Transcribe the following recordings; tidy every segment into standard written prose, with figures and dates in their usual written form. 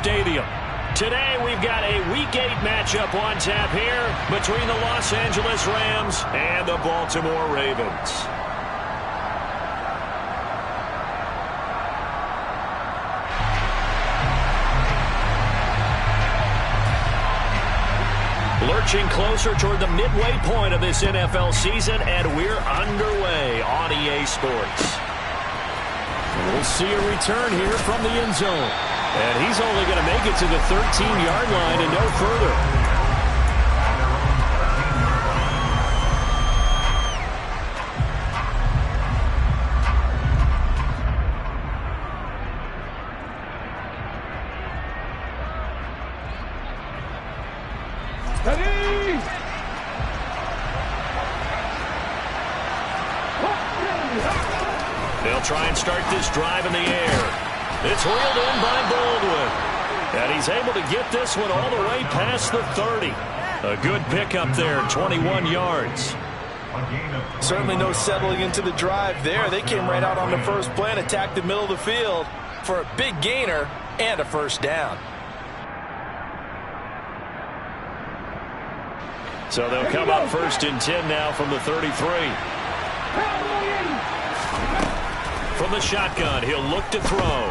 Stadium. Today we've got a Week 8 matchup on tap here between the Los Angeles Rams and the Baltimore Ravens. Lurching closer toward the midway point of this NFL season, and we're underway on EA Sports. We'll see a return here from the end zone. And he's only going to make it to the 13-yard line and no further. They'll try and start this drive in the air. It's reeled in by Baldwin. And he's able to get this one all the way past the 30. A good pickup there, 21 yards. Certainly no settling into the drive there. They came right out on the first play and attacked the middle of the field for a big gainer and a first down. So they'll come up 1st and 10 now from the 33. From the shotgun, he'll look to throw.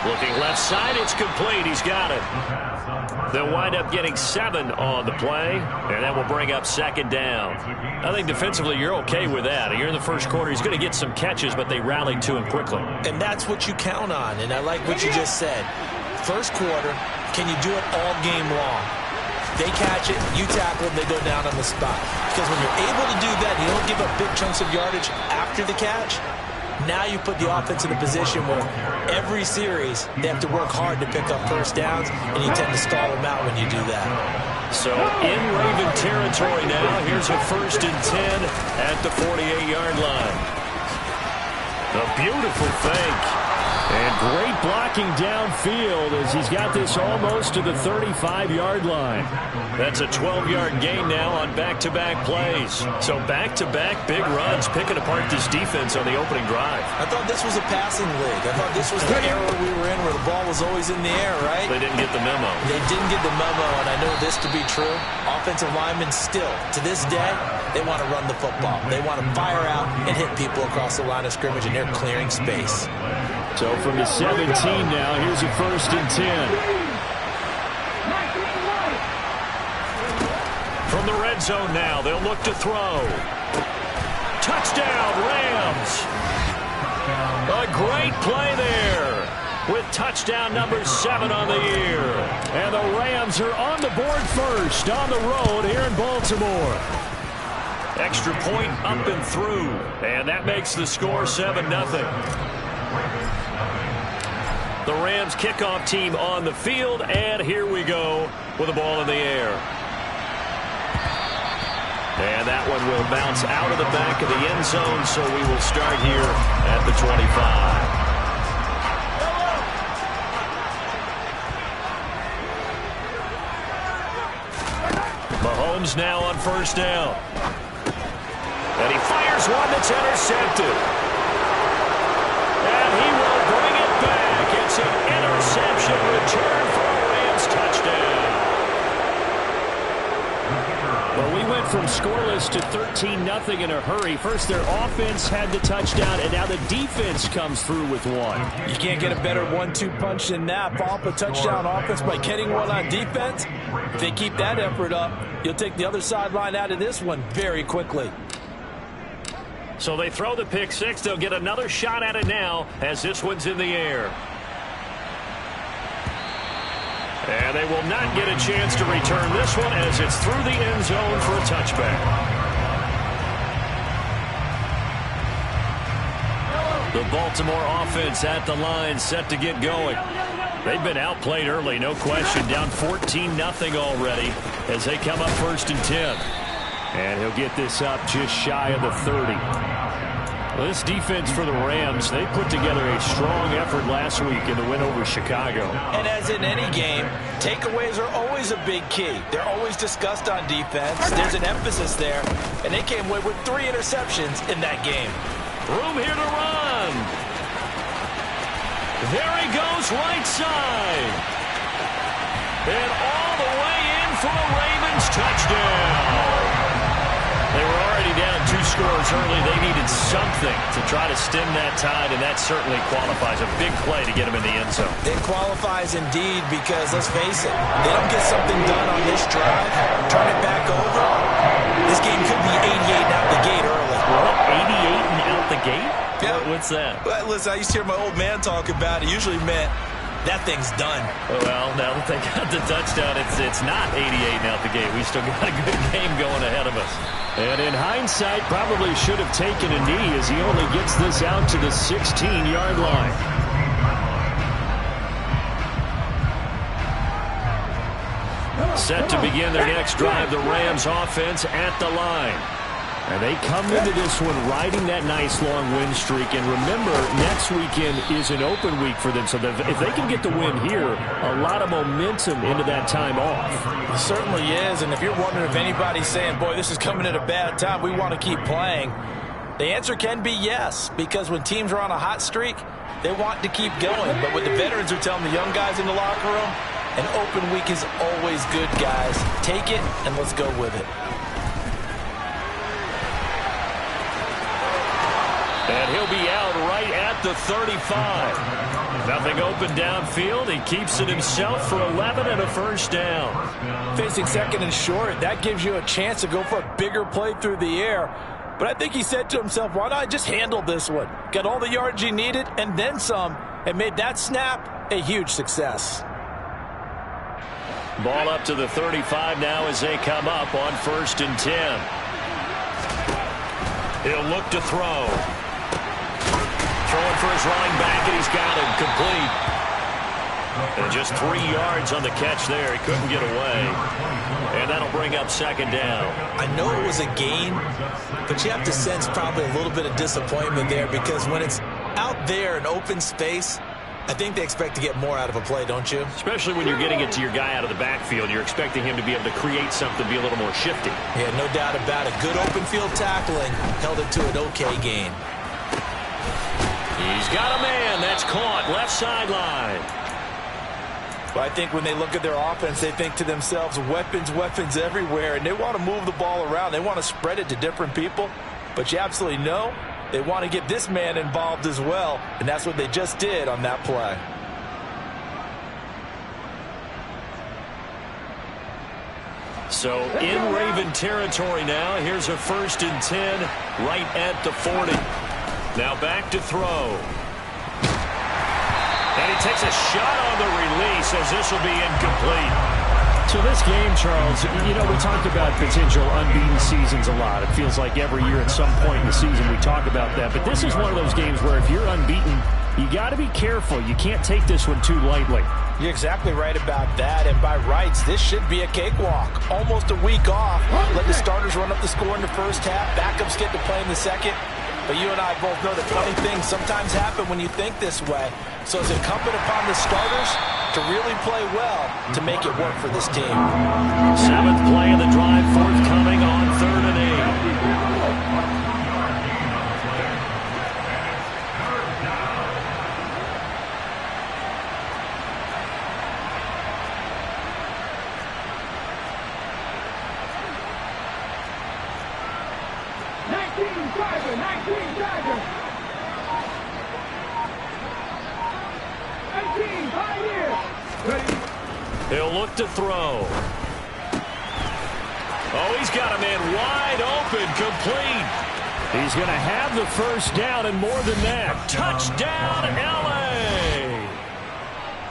Looking left side, it's complete. He's got it. They'll wind up getting 7 on the play, and that will bring up 2nd down. I think defensively you're okay with that. Here in the first quarter, he's going to get some catches, but they rallied to him quickly. And that's what you count on, and I like what you just said. First quarter, can you do it all game long? They catch it, you tackle them, they go down on the spot. Because when you're able to do that, you don't give up big chunks of yardage after the catch. Now you put the offense in a position where every series they have to work hard to pick up first downs, and you tend to stall them out when you do that. So in Raven territory now, here's a 1st and 10 at the 48-yard line. A beautiful fake. And great blocking downfield as he's got this almost to the 35-yard line. That's a 12-yard gain now on back-to-back plays. So back-to-back big runs picking apart this defense on the opening drive. I thought this was a passing league. I thought this was the era we were in where the ball was always in the air, right? They didn't get the memo. They didn't get the memo, and I know this to be true. Offensive linemen still, to this day, they want to run the football. They want to fire out and hit people across the line of scrimmage, and they're clearing space. So from the 17 now, here's a 1st and 10. From the red zone now, they'll look to throw. Touchdown, Rams. A great play there with touchdown number 7 on the year. And the Rams are on the board first on the road here in Baltimore. Extra point up and through. And that makes the score 7-0. The Rams kickoff team on the field, and here we go with the ball in the air. And that one will bounce out of the back of the end zone, so we will start here at the 25. Mahomes now on 1st down. And he fires one that's intercepted. And he will bring it back. It's an interception return for a Rams touchdown. Well, we went from scoreless to 13-0 in a hurry. First, their offense had the touchdown, and now the defense comes through with one. You can't get a better 1-2 punch than that. Follow up a touchdown offense by getting one on defense. If they keep that effort up, you'll take the other sideline out of this one very quickly. So they throw the pick 6. They'll get another shot at it now as this one's in the air. And they will not get a chance to return this one as it's through the end zone for a touchback. The Baltimore offense at the line set to get going. They've been outplayed early, no question. Down 14-0 already as they come up 1st and 10. And he'll get this up just shy of the 30. Well, this defense for the Rams, they put together a strong effort last week in the win over Chicago. And as in any game, takeaways are always a big key. They're always discussed on defense. There's an emphasis there. And they came away with 3 interceptions in that game. Room here to run. There he goes, right side. And all the way in for a Ravens touchdown. They were already down 2 scores early. They needed something to try to stem that tide, and that certainly qualifies. A big play to get them in the end zone. It qualifies indeed because, let's face it, they don't get something done on this drive, turn it back over, this game could be 88 out the gate early. What, 88 and out the gate? Yeah. What's that? Well, listen, I used to hear my old man talk about it. Usually meant that thing's done. Well, now that they got the touchdown, it's not 88 and out the gate. We still got a good game going ahead of us. And in hindsight, probably should have taken a knee as he only gets this out to the 16-yard line. Set to begin their next drive, the Rams offense at the line. And they come into this one riding that nice long win streak. And remember, next weekend is an open week for them. So if they can get the win here, a lot of momentum into that time off. It certainly is. And if you're wondering if anybody's saying, boy, this is coming at a bad time, we want to keep playing, the answer can be yes. Because when teams are on a hot streak, they want to keep going. But what the veterans are telling the young guys in the locker room, an open week is always good, guys. Take it and let's go with it. And he'll be out right at the 35. Nothing open downfield. He keeps it himself for 11 and a first down. Facing second and short, that gives you a chance to go for a bigger play through the air. But I think he said to himself, why not just handle this one? Got all the yards he needed and then some, and made that snap a huge success. Ball up to the 35 now as they come up on 1st and 10. He'll look to throw. Throwing for his running back, and he's got him complete. And just 3 yards on the catch there. He couldn't get away. And that'll bring up 2nd down. I know it was a gain, but you have to sense probably a little bit of disappointment there because when it's out there in open space, I think they expect to get more out of a play, don't you? Especially when you're getting it to your guy out of the backfield. You're expecting him to be able to create something, be a little more shifty. Yeah, no doubt about it. Good open field tackling held it to an okay gain. He's got a man. That's caught. Left sideline. Well, I think when they look at their offense, they think to themselves, weapons, weapons everywhere, and they want to move the ball around. They want to spread it to different people, but you absolutely know they want to get this man involved as well, and that's what they just did on that play. So in Raven territory now. Here's a 1st and 10 right at the 40. Now back to throw. And he takes a shot on the release as this will be incomplete. So this game, Charles, you know, we talked about potential unbeaten seasons a lot. It feels like every year at some point in the season we talk about that. But this is one of those games where if you're unbeaten, you got to be careful. You can't take this one too lightly. You're exactly right about that. And by rights, this should be a cakewalk. Almost a week off. Let the starters run up the score in the first half. Backups get to play in the second. But you and I both know that funny things sometimes happen when you think this way. So it's incumbent upon the starters to really play well to make it work for this team. 7th play of the drive forthcoming on 3rd and 8. He'll look to throw. Oh, he's got a man wide open, complete. He's going to have the first down and more than that. Touchdown, L.A.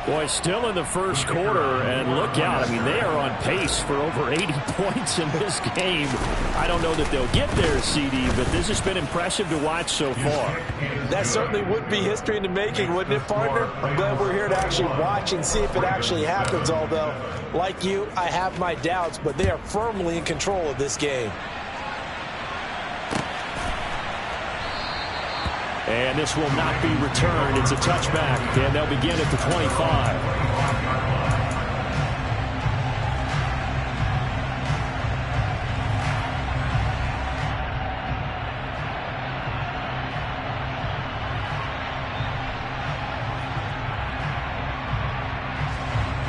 Boy, still in the first quarter, and look out. I mean, they are on pace for over 80 points in this game. I don't know that they'll get there, CD, but this has been impressive to watch so far. That certainly would be history in the making, wouldn't it, partner? I'm glad we're here to actually watch and see if it actually happens, although, like you, I have my doubts, but they are firmly in control of this game. And this will not be returned. It's a touchback, and they'll begin at the 25.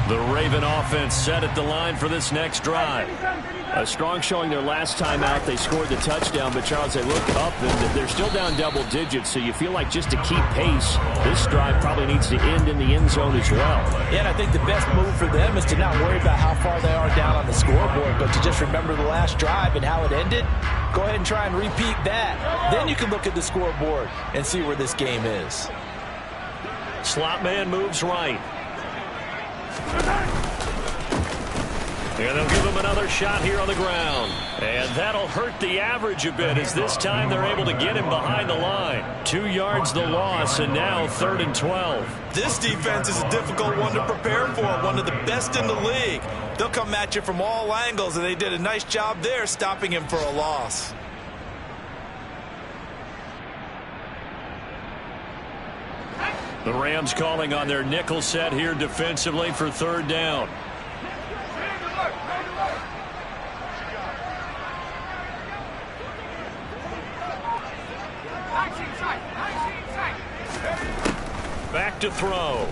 The Raven offense set at the line for this next drive. A strong showing their last time out. They scored the touchdown, but Charles, they look up and they're still down double digits, so you feel like just to keep pace, this drive probably needs to end in the end zone as well. Yeah, and I think the best move for them is to not worry about how far they are down on the scoreboard, but to just remember the last drive and how it ended. Go ahead and try and repeat that. Then you can look at the scoreboard and see where this game is. Slot man moves right. And they'll give him another shot here on the ground. And that'll hurt the average a bit as this time they're able to get him behind the line. 2 yards the loss, and now 3rd and 12. This defense is a difficult one to prepare for, one of the best in the league. They'll come at you from all angles, and they did a nice job there stopping him for a loss. The Rams calling on their nickel set here defensively for 3rd down. Back to throw.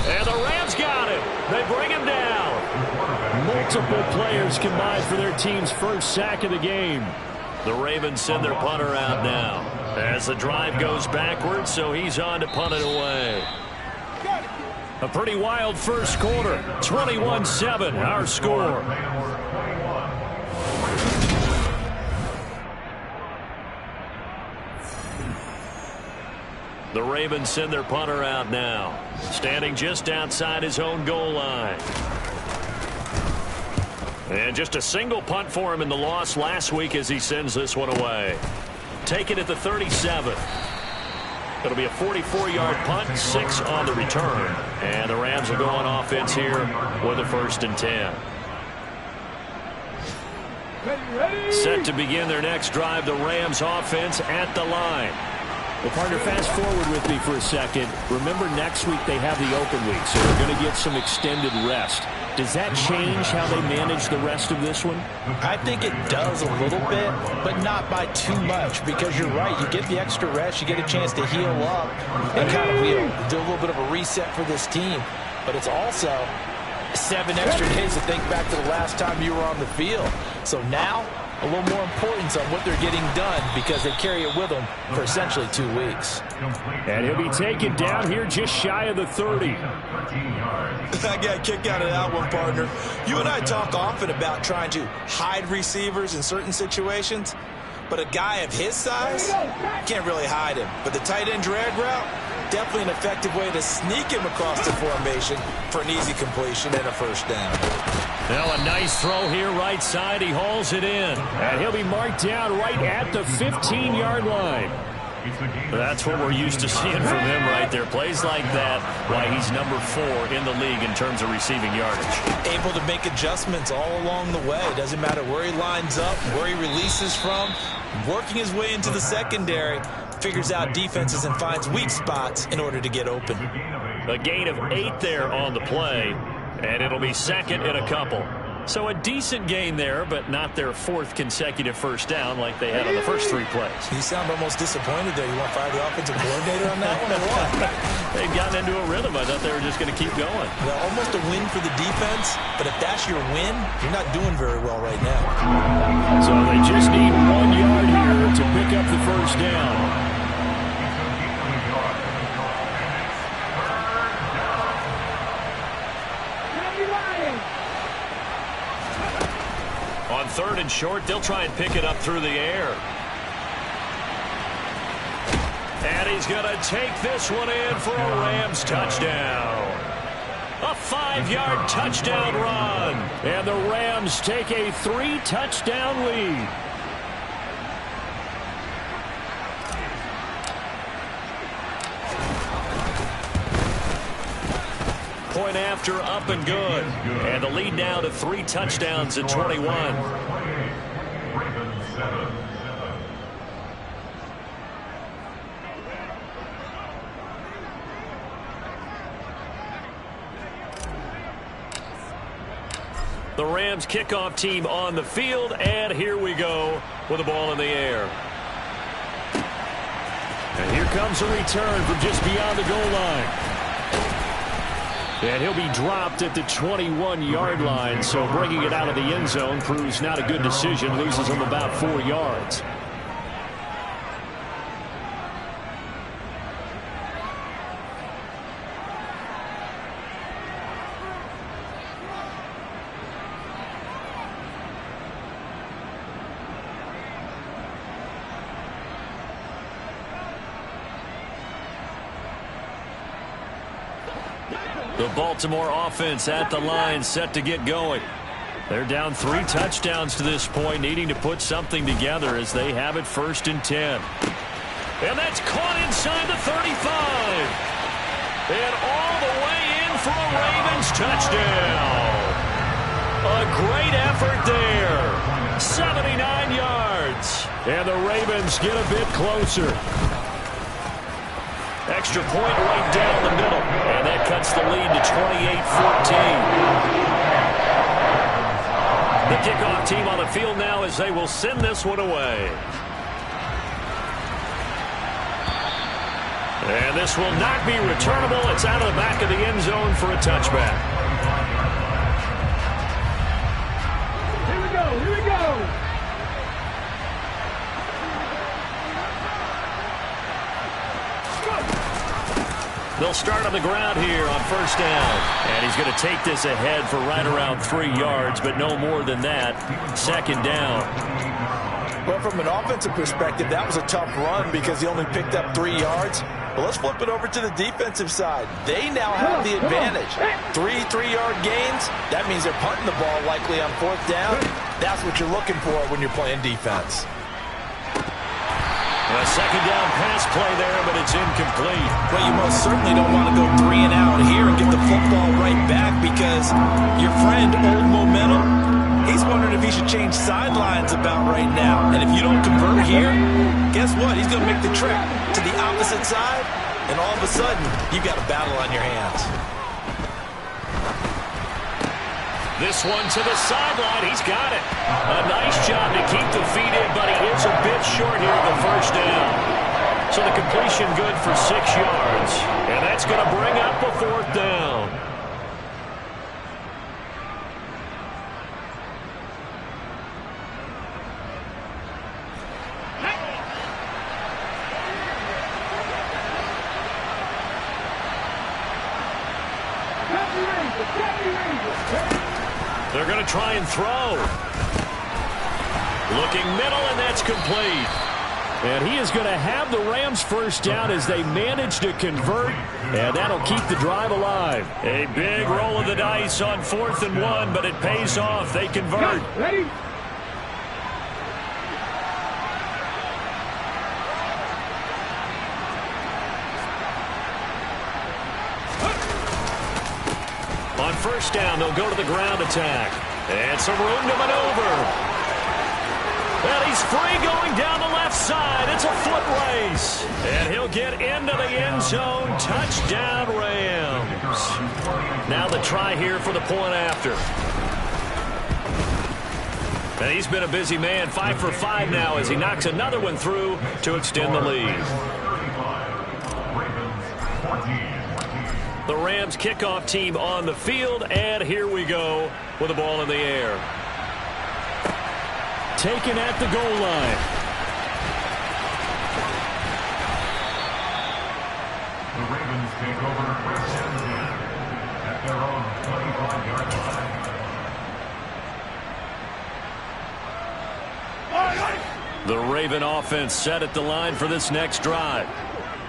And the Rams got him. They bring him down. Multiple players combined for their team's first sack of the game. The Ravens send their punter out now as the drive goes backwards, so he's on to punt it away. A pretty wild first quarter. 21-7, our score. The Ravens send their punter out now, standing just outside his own goal line. And just a single punt for him in the loss last week as he sends this one away. Take it at the 37. It'll be a 44-yard punt, 6 on the return. And the Rams will go on offense here with a 1st and 10. Set to begin their next drive, the Rams offense at the line. Well, partner, fast forward with me for a second. Remember, next week they have the open week, so they're going to get some extended rest. Does that change how they manage the rest of this one? I think it does a little bit, but not by too much, because you're right. You get the extra rest. You get a chance to heal up and kind of do a little bit of a reset for this team. But it's also 7 extra days to think back to the last time you were on the field. So now, a little more importance on what they're getting done because they carry it with them for essentially 2 weeks. And he'll be taken down here just shy of the 30. I got a kick out of that one, partner. You and I talk often about trying to hide receivers in certain situations, but a guy of his size, can't really hide him. But the tight end drag route, definitely an effective way to sneak him across the formation for an easy completion and a 1st down. Now a nice throw here right side. He hauls it in. And he'll be marked down right at the 15-yard line. That's what we're used to seeing from him right there. Plays like that, why he's number 4 in the league in terms of receiving yardage. Able to make adjustments all along the way. Doesn't matter where he lines up, where he releases from. Working his way into the secondary. Figures out defenses and finds weak spots in order to get open. A gain of 8 there on the play, and it'll be 2nd and a couple. So a decent gain there, but not their 4th consecutive 1st down like they had on the first 3 plays. You sound almost disappointed there. You want to fire the offensive coordinator on that one or what? They've gotten into a rhythm. I thought they were just going to keep going. Well, almost a win for the defense, but if that's your win, you're not doing very well right now. So they just need 1 yard here to pick up the 1st down. On 3rd and short, they'll try and pick it up through the air. And he's going to take this one in for a Rams touchdown. A 5-yard touchdown run. And the Rams take a 3-touchdown lead. Point after, up and good. And the lead now to 3 touchdowns at 21. The Rams kickoff team on the field, and here we go with the ball in the air. And here comes a return from just beyond the goal line. And he'll be dropped at the 21-yard line, so bringing it out of the end zone proves not a good decision, loses him about 4 yards. The Baltimore offense at the line, set to get going. They're down 3 touchdowns to this point, needing to put something together as they have it 1st and 10. And that's caught inside the 35. And all the way in for a Ravens touchdown. A great effort there. 79 yards. And the Ravens get a bit closer. Extra point right down the middle. And that cuts the lead to 28-14. The kickoff team on the field now as they will send this one away. And this will not be returnable. It's out of the back of the end zone for a touchback. Here we go, here we go. They'll start on the ground here on 1st down. And he's going to take this ahead for right around 3 yards, but no more than that. 2nd down. Well, from an offensive perspective, that was a tough run because he only picked up 3 yards. But let's flip it over to the defensive side. They now have the advantage. 3 3-yard gains. That means they're punting the ball likely on 4th down. That's what you're looking for when you're playing defense. A 2nd down pass play there, but it's incomplete. Well, you most certainly don't want to go 3 and out here and get the football right back because your friend, Old Momentum, he's wondering if he should change sidelines about right now. And if you don't convert here, guess what? He's going to make the trip to the opposite side, and all of a sudden, you've got a battle on your hands. This one to the sideline. He's got it. A nice job to keep the feet in, but he is a bit short here of the 1st down. So the completion good for 6 yards. And that's going to bring up a 4th down. They're going to try and throw. Looking middle, and that's complete. And he is going to have the Rams 1st down as they manage to convert, and that'll keep the drive alive. A big roll of the dice on 4th and 1, but it pays off. They convert. Ready? On 1st down, they'll go to the ground attack. And some room to maneuver. And he's free going down the left side. It's a foot race. And he'll get into the end zone. Touchdown, Rams. Now the try here for the point after. And he's been a busy man. 5 for 5 now as he knocks another one through to extend the lead. The Rams kickoff team on the field, and here we go with the ball in the air. Taken at the goal line. The Ravens take over 1st and 10 at their own 25-yard line. The Raven offense set at the line for this next drive.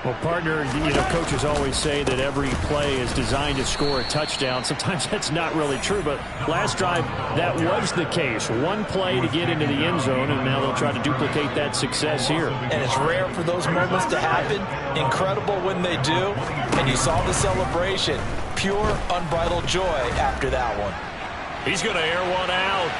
Well, partner, coaches always say that every play is designed to score a touchdown. Sometimes that's not really true, but last drive, that was the case. One play to get into the end zone, and now they'll try to duplicate that success here. And it's rare for those moments to happen. Incredible when they do. And you saw the celebration. Pure, unbridled joy after that one. He's going to air one out.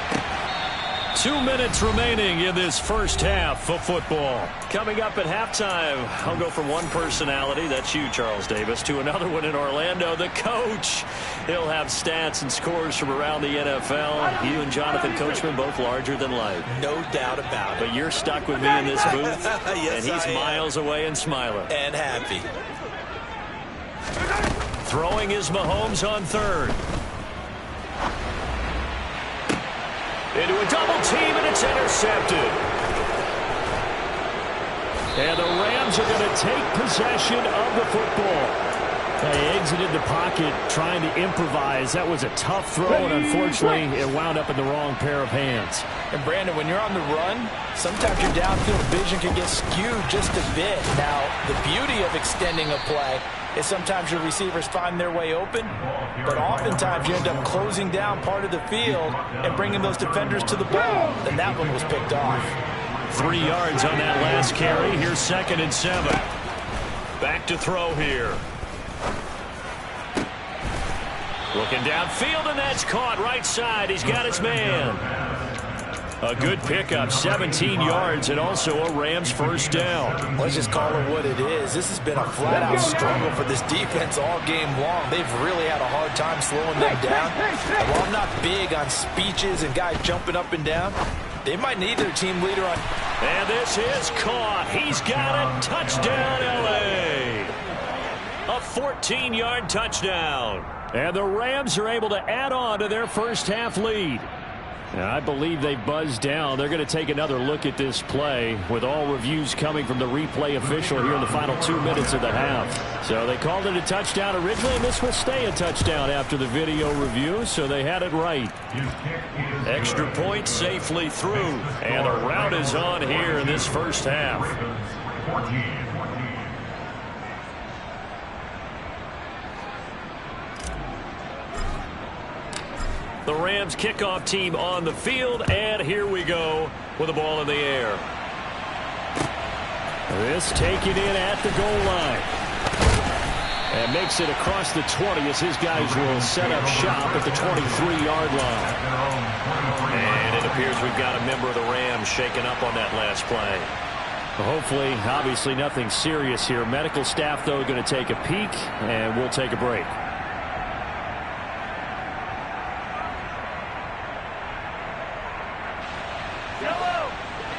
2 minutes remaining in this 1st half of football. Coming up at halftime, I'll go from one personality, that's you, Charles Davis, to another one in Orlando, the coach. He'll have stats and scores from around the NFL. You and Jonathan Coachman, both larger than life. No doubt about it. But you're stuck with me in this booth, yes, and he's miles away and smiling. And happy. Throwing is Mahomes on third. Into a double team, and it's intercepted. And the Rams are going to take possession of the football. They exited the pocket trying to improvise. That was a tough throw, and unfortunately, it wound up in the wrong pair of hands. And, Brandon, when you're on the run, sometimes your downfield vision can get skewed just a bit. Now, the beauty of extending a play is sometimes your receivers find their way open, but oftentimes you end up closing down part of the field and bringing those defenders to the ball. And that one was picked off. 3 yards on that last carry. Here's 2nd and 7. Back to throw here. Looking downfield, and that's caught right side. He's got his man. A good pickup, 17 yards, and also a Rams first down. Let's just call it what it is. This has been a flat-out struggle for this defense all game long. They've really had a hard time slowing them down. And while I'm not big on speeches and guys jumping up and down, they might need their team leader on. And this is caught. He's got it. Touchdown, L.A. A 14-yard touchdown. And the Rams are able to add on to their first half lead. And I believe they buzzed down. They're going to take another look at this play with all reviews coming from the replay official here in the final 2 minutes of the half. So they called it a touchdown originally, and this will stay a touchdown after the video review, so they had it right. Extra point safely through, and the route is on here in this first half. The Rams kickoff team on the field, and here we go with the ball in the air. This taken in at the goal line. And makes it across the 20 as his guys will set up shop at the 23-yard line. And it appears we've got a member of the Rams shaken up on that last play. Well, hopefully, obviously nothing serious here. Medical staff, though, going to take a peek, and we'll take a break.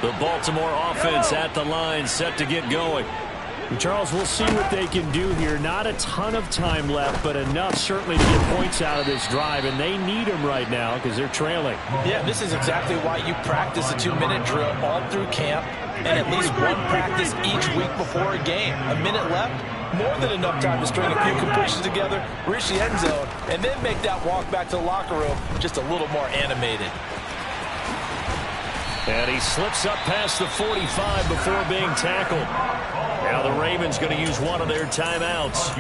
The Baltimore offense at the line, set to get going. And Charles, we'll see what they can do here. Not a ton of time left, but enough certainly to get points out of this drive, and they need them right now because they're trailing. Yeah, this is exactly why you practice a 2-minute drill all through camp and at least one practice each week before a game. A minute left, more than enough time to string a few completions together, reach the end zone, and then make that walk back to the locker room just a little more animated. And he slips up past the 45 before being tackled. Now the Ravens going to use one of their timeouts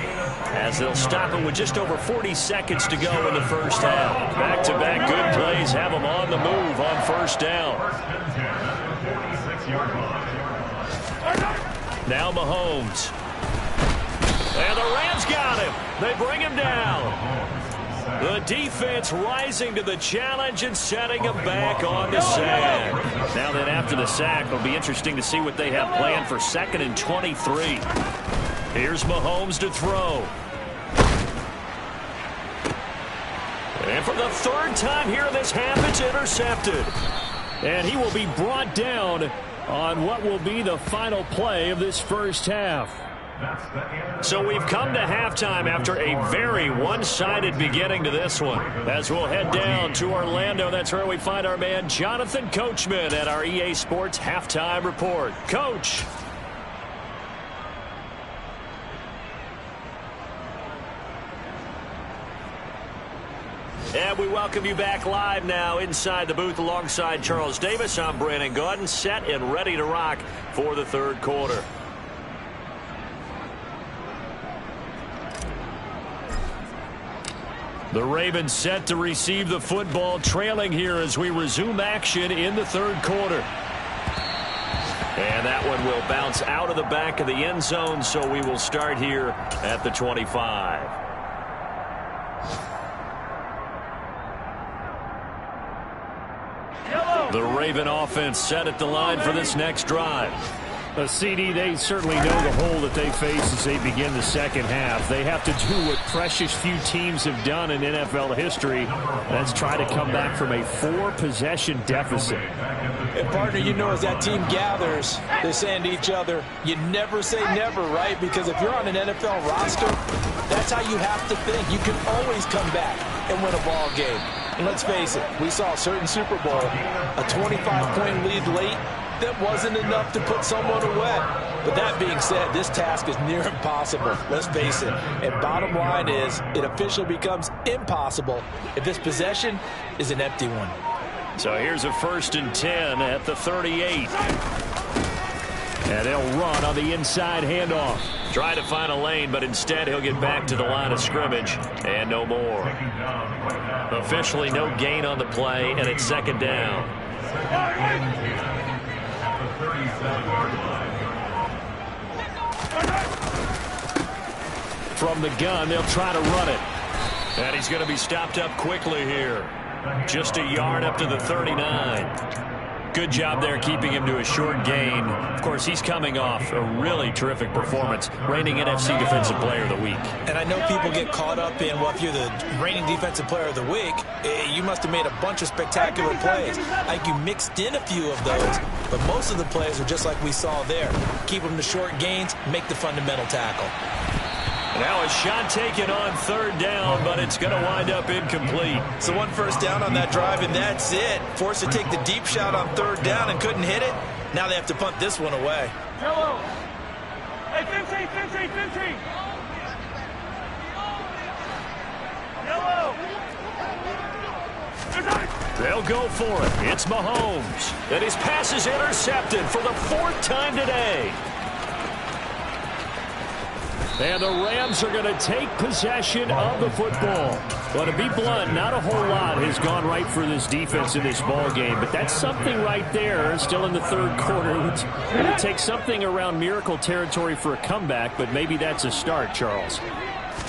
as they'll stop it with just over 40 seconds to go in the first half. Back-to-back good plays have them on the move on first down. Now Mahomes. And the Rams got him. They bring him down. The defense rising to the challenge and setting him back on the sand. Now then, after the sack, it'll be interesting to see what they have planned for 2nd and 23. Here's Mahomes to throw. And for the 3rd time here in this half, it's intercepted. And he will be brought down on what will be the final play of this first half. So we've come to halftime after a very one-sided beginning to this one. As we'll head down to Orlando, that's where we find our man Jonathan Coachman at our EA Sports Halftime Report. Coach. And we welcome you back live now inside the booth alongside Charles Davis. I'm Brandon Gaudin, set and ready to rock for the 3rd quarter. The Ravens set to receive the football, trailing here as we resume action in the 3rd quarter. And that one will bounce out of the back of the end zone, so we will start here at the 25. The Raven offense set at the line for this next drive. A CD, they certainly know the hole that they face as they begin the second half. They have to do what precious few teams have done in NFL history. That's try to come back from a 4-possession deficit. And, partner, you know as that team gathers, they're saying to each other, you never say never, right? Because if you're on an NFL roster, that's how you have to think. You can always come back and win a ball game. And let's face it, we saw a certain Super Bowl, a 25-point lead late. That wasn't enough to put someone away. But that being said, this task is near impossible. Let's face it. And bottom line is, it officially becomes impossible if this possession is an empty one. So here's a 1st and 10 at the 38. And they'll run on the inside handoff. Try to find a lane, but instead he'll get back to the line of scrimmage. And no more. Officially no gain on the play, and it's 2nd down. From the gun, they'll try to run it. And he's going to be stopped up quickly here. Just a yard up to the 39. Good job there keeping him to a short gain. Of course, he's coming off a really terrific performance, reigning NFC Defensive Player of the Week. And I know people get caught up in, well, if you're the reigning Defensive Player of the Week, you must have made a bunch of spectacular plays. I think you mixed in a few of those, but most of the plays are just like we saw there. Keep them to short gains, make the fundamental tackle. Now a shot taken on 3rd down, but it's going to wind up incomplete. So 1 first down on that drive, and that's it. Forced to take the deep shot on 3rd down and couldn't hit it. Now they have to punt this one away. Yellow. Hey, 15. Yellow. They'll go for it. It's Mahomes. And his pass is intercepted for the 4th time today. And the Rams are going to take possession of the football. Well, to be blunt, not a whole lot has gone right for this defense in this ball game, but that's something right there, still in the 3rd quarter. It's going to take something around miracle territory for a comeback, but maybe that's a start, Charles.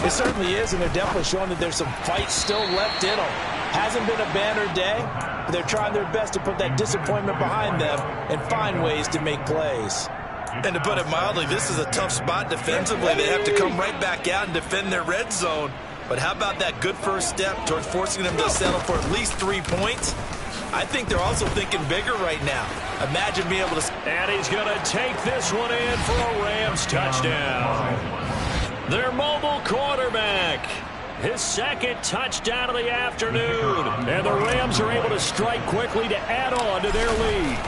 It certainly is, and they're definitely showing that there's some fight still left in them. Hasn't been a banner day, but they're trying their best to put that disappointment behind them and find ways to make plays. And to put it mildly, this is a tough spot defensively. They have to come right back out and defend their red zone. But how about that good first step towards forcing them to settle for at least 3 points? I think they're also thinking bigger right now. Imagine being able to... And he's going to take this one in for a Rams touchdown. Their mobile quarterback. His 2nd touchdown of the afternoon. And the Rams are able to strike quickly to add on to their lead.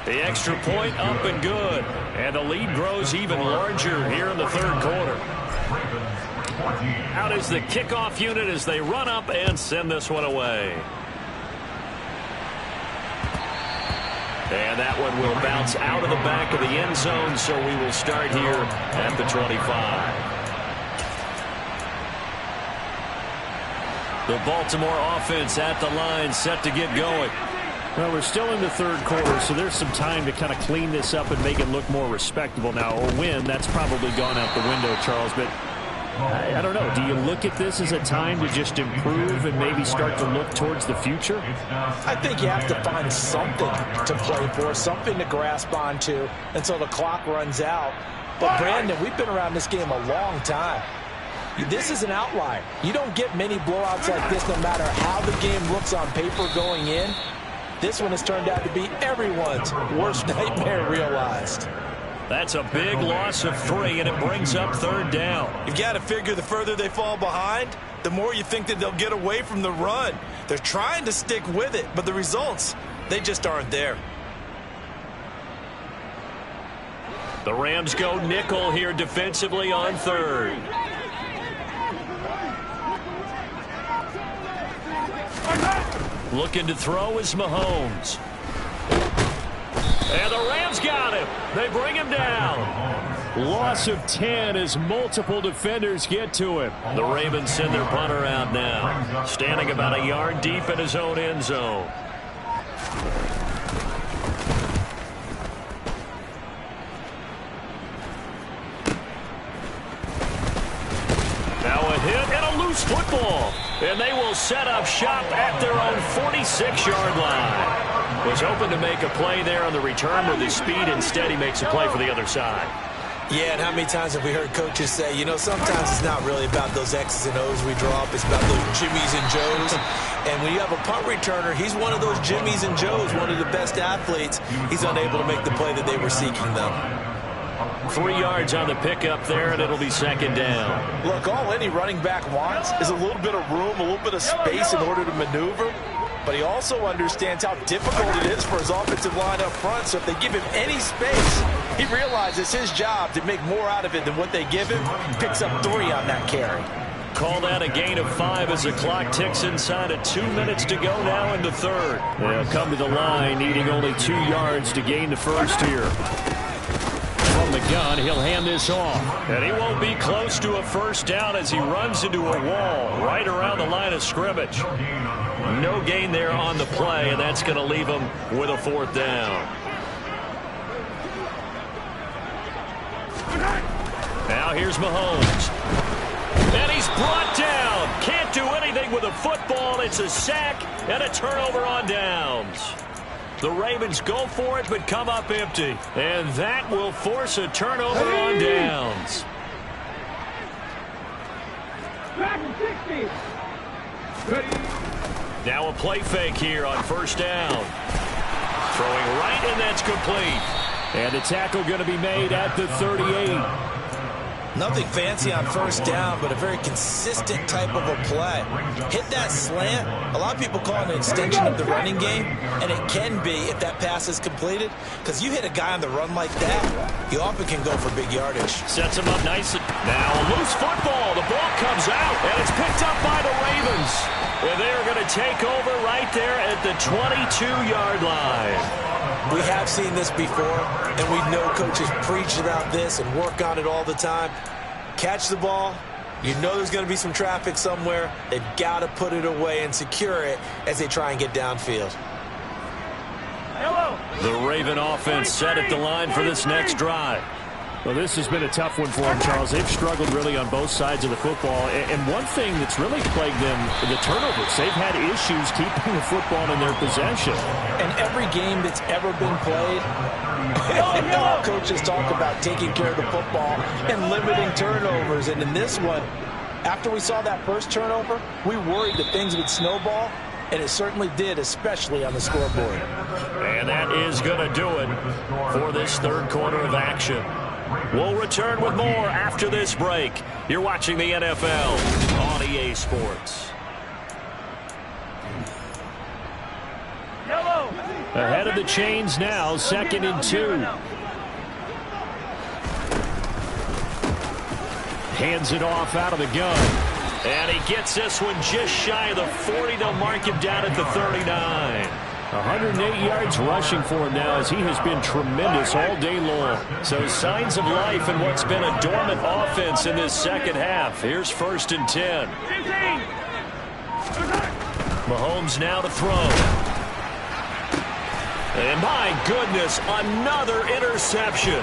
The extra point up and good. And the lead grows even larger here in the 3rd quarter. Out is the kickoff unit as they run up and send this one away. And that one will bounce out of the back of the end zone, so we will start here at the 25. The Baltimore offense at the line, set to get going. Well, we're still in the 3rd quarter, so there's some time to kind of clean this up and make it look more respectable now. Or win, that's probably gone out the window, Charles. But I don't know. Do you look at this as a time to just improve and maybe start to look towards the future? I think you have to find something to play for, something to grasp onto until the clock runs out. But, Brandon, we've been around this game a long time. This is an outlier. You don't get many blowouts like this no matter how the game looks on paper going in. This one has turned out to be everyone's worst nightmare realized. That's a big loss of 3, and it brings up 3rd down. You've got to figure the further they fall behind, the more you think that they'll get away from the run. They're trying to stick with it, but the results, they just aren't there. The Rams go nickel here defensively on 3rd. Looking to throw is Mahomes. And the Rams got him. They bring him down. Loss of 10 as multiple defenders get to him. The Ravens send their punter out now, standing about a yard deep in his own end zone. Now a hit and a loose football. And they will set up shop at their own 46-yard line. Was hoping to make a play there on the return with his speed. Instead, he makes a play for the other side. Yeah, and how many times have we heard coaches say, you know, sometimes it's not really about those X's and O's we draw up. It's about those Jimmies and Joes. And when you have a punt returner, he's one of those Jimmies and Joes, one of the best athletes. He's unable to make the play that they were seeking, though. 3 yards on the pickup there, and it'll be second down. Look, all any running back wants is a little bit of room, a little bit of space in order to maneuver. But he also understands how difficult it is for his offensive line up front. So if they give him any space, he realizes his job to make more out of it than what they give him. Picks up 3 on that carry. Call that a gain of 5 as the clock ticks inside of 2 minutes to go now in the third. They'll come to the line, needing only 2 yards to gain the first here. From the gun, he'll hand this off. And he won't be close to a first down as he runs into a wall right around the line of scrimmage. No gain there on the play, and that's going to leave him with a 4th down. Now here's Mahomes. And he's brought down. Can't do anything with a football. It's a sack and a turnover on downs. The Ravens go for it but come up empty. And that will force a turnover on downs. Now a play fake here on first down. Throwing right, and that's complete. And the tackle going to be made at the 38. Nothing fancy on first down, but a very consistent type of a play. Hit that slant. A lot of people call it an extension of the running game, and it can be if that pass is completed, because you hit a guy on the run like that, you often can go for big yardage. Sets him up nicely. Now a loose football. The ball comes out, and it's picked up by the Ravens. And they're going to take over right there at the 22-yard line. We have seen this before, and we know coaches preach about this and work on it all the time. Catch the ball. You know there's going to be some traffic somewhere. They've got to put it away and secure it as they try and get downfield. The Raven offense set at the line for this next drive. Well, this has been a tough one for them, Charles. They've struggled really on both sides of the football. And one thing that's really plagued them, the turnovers. They've had issues keeping the football in their possession. And every game that's ever been played, all coaches talk about taking care of the football and limiting turnovers. And in this one, after we saw that first turnover, we worried that things would snowball. And it certainly did, especially on the scoreboard. And that is going to do it for this third quarter of action. We'll return with more after this break. You're watching the NFL on EA Sports. Ahead of the chains now, 2nd and 2. Hands it off out of the gun. And he gets this one just shy of the 40. They'll mark him down at the 39. 108 yards rushing for him now as he has been tremendous all day long. So signs of life in what's been a dormant offense in this second half. Here's 1st and 10. Mahomes now to throw. And my goodness, another interception.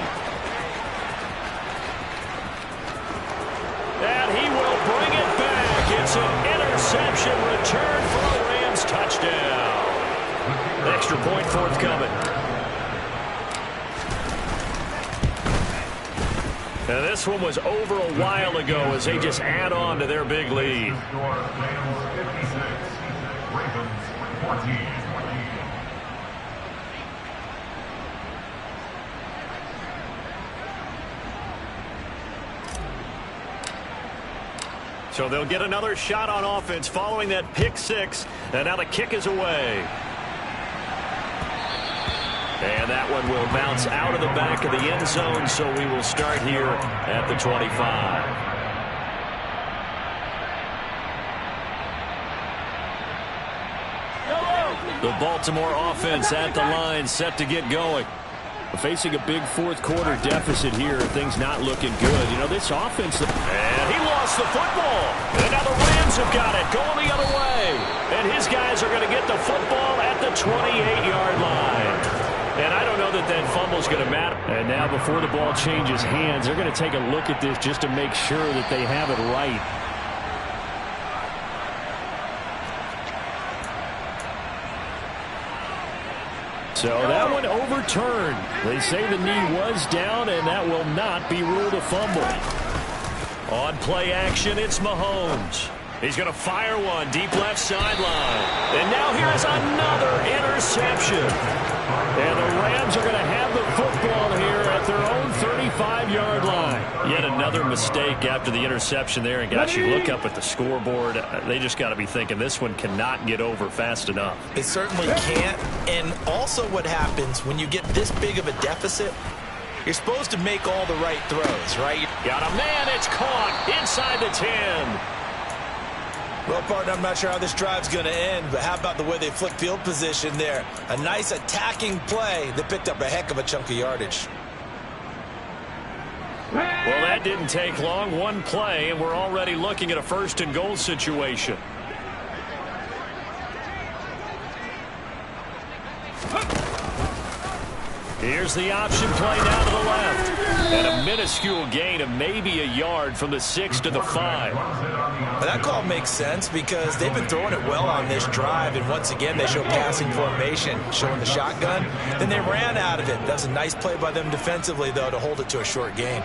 And he will bring it back. It's an interception return for a Rams touchdown. Extra point forthcoming. And this one was over a while ago as they just add on to their big lead. So they'll get another shot on offense following that pick 6. And now the kick is away. And that one will bounce out of the back of the end zone, so we will start here at the 25. The Baltimore offense at the line, set to get going. Facing a big fourth quarter deficit here, things not looking good. You know, this offense... And he lost the football. And now the Rams have got it, going the other way. And his guys are going to get the football at the 28-yard line. And I don't know that that fumble's going to matter. And now before the ball changes hands, they're going to take a look at this just to make sure that they have it right. So that one overturned. They say the knee was down, and that will not be ruled a fumble. On play action, it's Mahomes. He's going to fire one deep left sideline. And now here's another interception. And the Rams are going to have the football here at their own 35-yard line. Yet another mistake after the interception there. And gosh, you look up at the scoreboard, they just got to be thinking this one cannot get over fast enough. It certainly can't. And also what happens when you get this big of a deficit, you're supposed to make all the right throws, right? Got a man, it's caught inside the 10. Well, partner, I'm not sure how this drive's going to end, but how about the way they flip field position there? A nice attacking play that picked up a heck of a chunk of yardage. Well, that didn't take long. One play, and we're already looking at a 1st and goal situation. Here's the option play down to the left. And a minuscule gain of maybe a yard from the 6 to the 5. Well, that call makes sense because they've been throwing it well on this drive. And once again, they show passing formation, showing the shotgun. Then they ran out of it. That's a nice play by them defensively, though, to hold it to a short gain.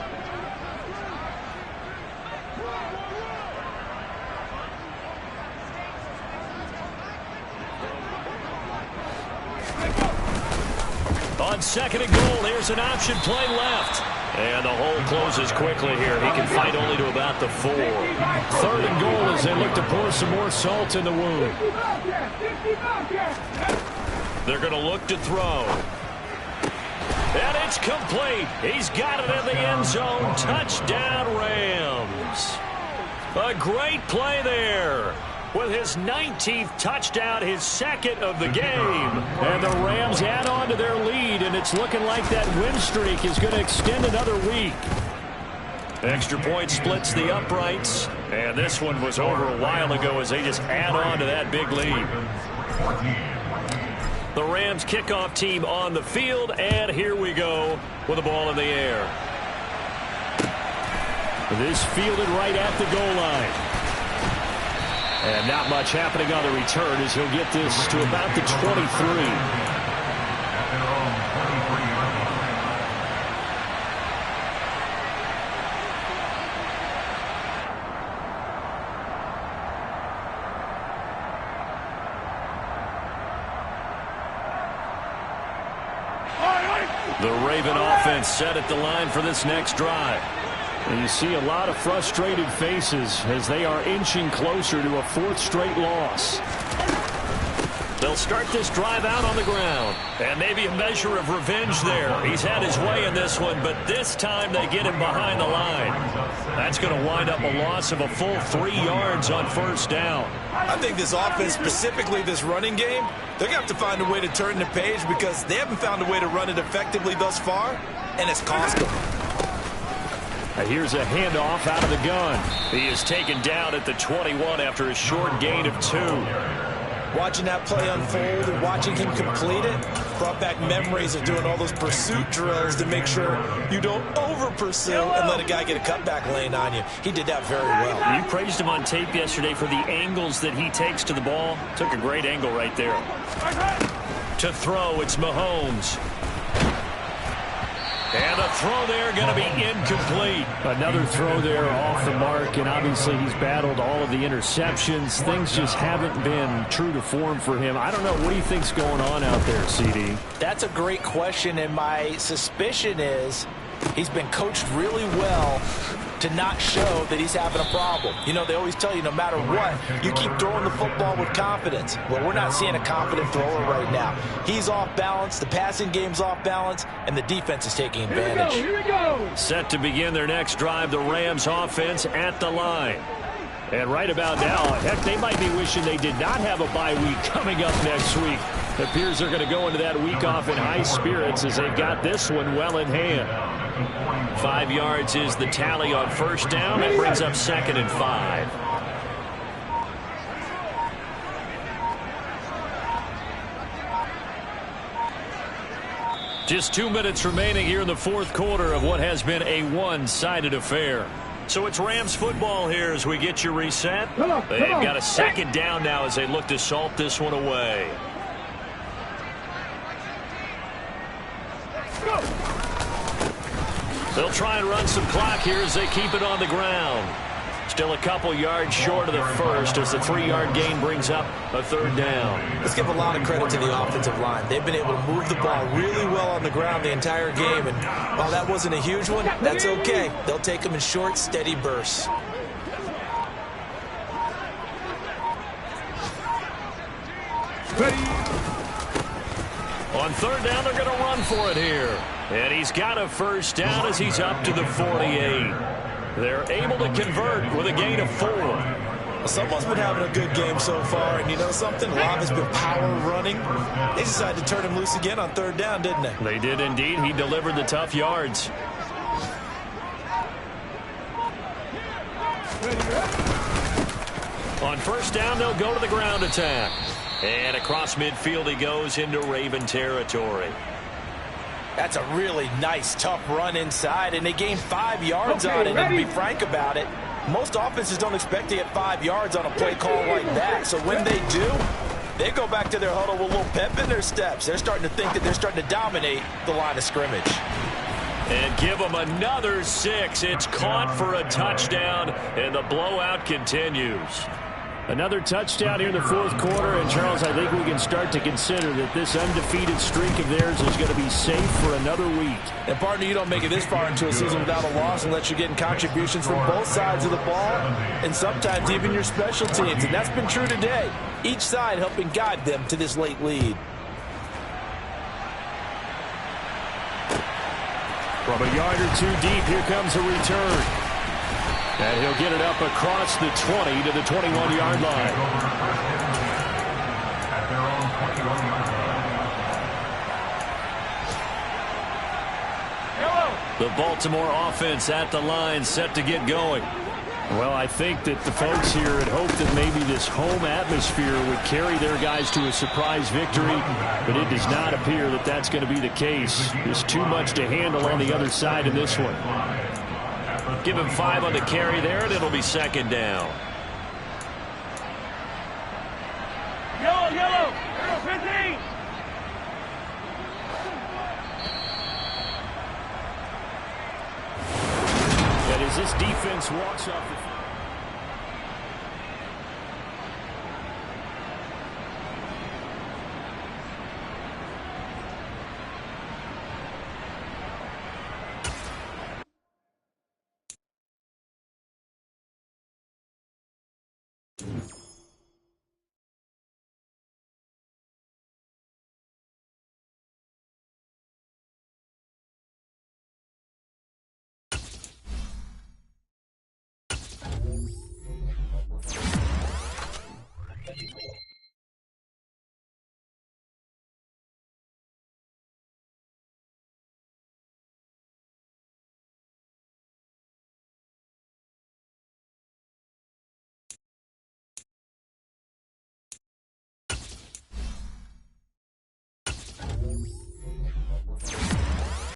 On 2nd and goal, here's an option play left. And the hole closes quickly here. He can fight only to about the 4. 3rd and goal as they look to pour some more salt in the wound. They're going to look to throw. And it's complete. He's got it in the end zone. Touchdown, Rams. A great play there. With his 19th touchdown, his 2nd of the game. And the Rams add on to their lead, and it's looking like that win streak is going to extend another week. Extra point splits the uprights. And this one was over a while ago as they just add on to that big lead. The Rams kickoff team on the field, and here we go with the ball in the air. This fielded right at the goal line. And not much happening on the return as he'll get this to about the 23. The Raven offense set at the line for this next drive. And you see a lot of frustrated faces as they are inching closer to a 4th straight loss. They'll start this drive out on the ground. And maybe a measure of revenge there. He's had his way in this one, but this time they get him behind the line. That's going to wind up a loss of a full 3 yards on 1st down. I think this offense, specifically this running game, they're going to have to find a way to turn the page because they haven't found a way to run it effectively thus far, and it's cost them. Here's a handoff out of the gun. He is taken down at the 21 after a short gain of 2. Watching that play unfold and watching him complete it brought back memories of doing all those pursuit drills to make sure you don't over-pursue and let a guy get a cutback lane on you. He did that very well. You praised him on tape yesterday for the angles that he takes to the ball. Took a great angle right there. To throw, it's Mahomes. And the throw there going to be incomplete. Another throw there off the mark, and obviously he's battled all of the interceptions. Things just haven't been true to form for him. I don't know. What do you think's going on out there, CD? That's a great question, and my suspicion is he's been coached really well to not show that he's having a problem. You know, they always tell you no matter what, you keep throwing the football with confidence. Well, we're not seeing a confident thrower right now. He's off balance, the passing game's off balance, and the defense is taking advantage. Here we go. Set to begin their next drive, the Rams offense at the line. And right about now, heck, they might be wishing they did not have a bye week coming up next week. It appears they're going to go into that week off in high spirits as they've got this one well in hand. 5 yards is the tally on 1st down. That brings up 2nd and 5. Just 2 minutes remaining here in the 4th quarter of what has been a one-sided affair. So it's Rams football here as we get you reset. They've got a 2nd down now as they look to salt this one away. They'll try and run some clock here as they keep it on the ground. Still a couple yards short of the first as the 3-yard gain brings up a third down. Let's give a lot of credit to the offensive line. They've been able to move the ball really well on the ground the entire game. And while that wasn't a huge one, that's okay. They'll take them in short, steady bursts. On third down, they're going to run for it here. And he's got a first down as he's up to the 48. They're able to convert with a gain of 4. Well, someone's been having a good game so far, and you know something? A lot has been power running. They decided to turn him loose again on third down, didn't they? They did indeed. He delivered the tough yards. On first down, they'll go to the ground attack. And across midfield he goes into Raven territory. That's a really nice, tough run inside, and they gained 5 yards on it. And to be frank about it, most offenses don't expect to get 5 yards on a play call like that. So when they do, they go back to their huddle with a little pep in their steps. They're starting to think that they're starting to dominate the line of scrimmage. And give them another 6. It's caught for a touchdown, and the blowout continues. Another touchdown here in the fourth quarter, and Charles, I think we can start to consider that this undefeated streak of theirs is going to be safe for another week. And partner, you don't make it this far into a season without a loss unless you're getting contributions from both sides of the ball and sometimes even your special teams, and that's been true today. Each side helping guide them to this late lead. From a yard or two deep, here comes a return. And he'll get it up across the 20 to the 21-yard line. At their own 21-yard line. The Baltimore offense at the line, set to get going. Well, I think that the folks here had hoped that maybe this home atmosphere would carry their guys to a surprise victory, but it does not appear that that's going to be the case. There's too much to handle on the other side in this one. Give him 5 on the carry there, and it'll be second down. Yellow, yellow, 15. That is, this defense walks off the field. You